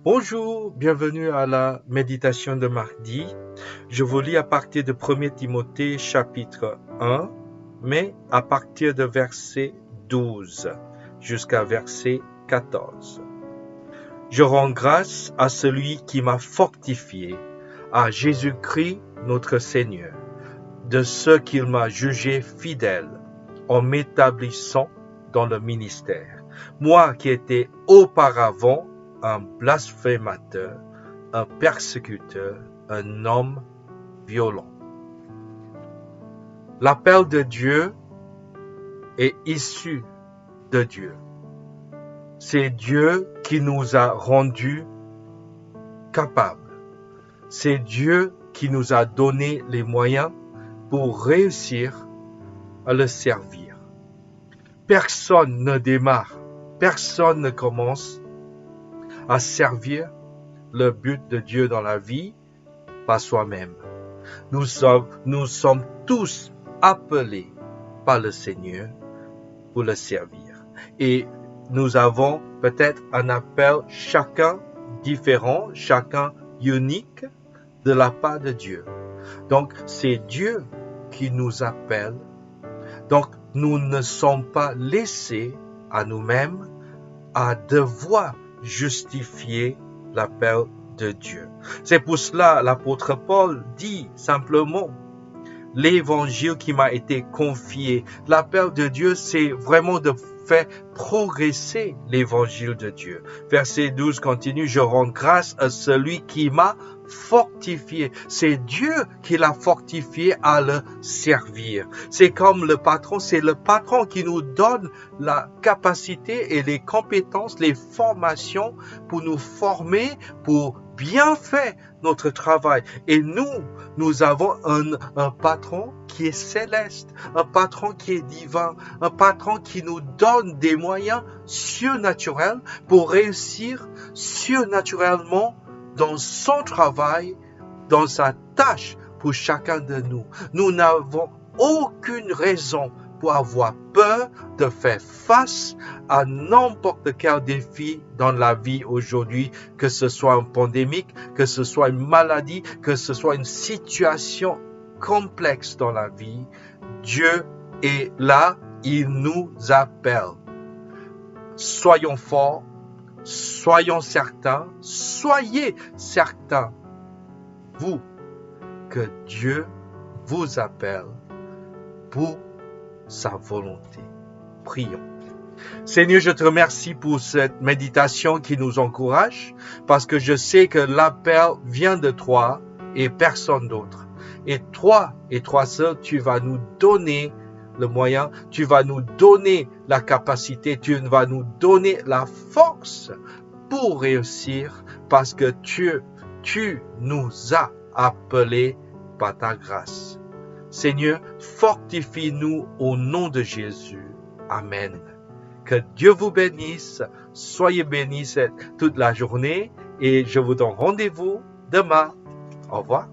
Bonjour, bienvenue à la méditation de mardi. Je vous lis à partir de 1 Timothée chapitre 1, mais à partir de verset 12 jusqu'à verset 14. Je rends grâce à celui qui m'a fortifié, à Jésus-Christ notre Seigneur, de ce qu'il m'a jugé fidèle en m'établissant dans le ministère. Moi qui étais auparavant un blasphémateur, un persécuteur, un homme violent. L'appel de Dieu est issu de Dieu. C'est Dieu qui nous a rendus capables. C'est Dieu qui nous a donné les moyens pour réussir à le servir. Personne ne démarre, personne ne commence à servir le but de Dieu dans la vie par soi-même. Nous sommes tous appelés par le Seigneur pour le servir. Et nous avons peut-être un appel chacun différent, chacun unique de la part de Dieu. Donc c'est Dieu qui nous appelle. Donc nous ne sommes pas laissés à nous-mêmes à devoir justifier l'appel de Dieu. C'est pour cela l'apôtre Paul dit simplement l'évangile qui m'a été confié. L'appel de Dieu, c'est vraiment de faire progresser l'évangile de Dieu. Verset 12 continue, je rends grâce à celui qui m'a fortifié. C'est Dieu qui l'a fortifié à le servir. C'est comme le patron, c'est le patron qui nous donne la capacité et les compétences, les formations pour nous former, pour bien faire notre travail. Et nous avons un patron qui est céleste, un patron qui est divin, un patron qui nous donne des moyens surnaturels pour réussir surnaturellement dans son travail, dans sa tâche pour chacun de nous. Nous n'avons aucune raison pour avoir peur de faire face à n'importe quel défi dans la vie aujourd'hui, que ce soit une pandémie, que ce soit une maladie, que ce soit une situation complexe dans la vie. Dieu est là, il nous appelle. Soyons forts, soyons certains, soyez certains, vous, que Dieu vous appelle pour sa volonté. Prions. Seigneur, je te remercie pour cette méditation qui nous encourage, parce que je sais que l'appel vient de toi et personne d'autre. Et toi seul, tu vas nous donner le moyen, tu vas nous donner la capacité, tu vas nous donner la force pour réussir, parce que tu nous as appelés par ta grâce. Seigneur, fortifie-nous au nom de Jésus. Amen. Que Dieu vous bénisse. Soyez bénis toute la journée et je vous donne rendez-vous demain. Au revoir.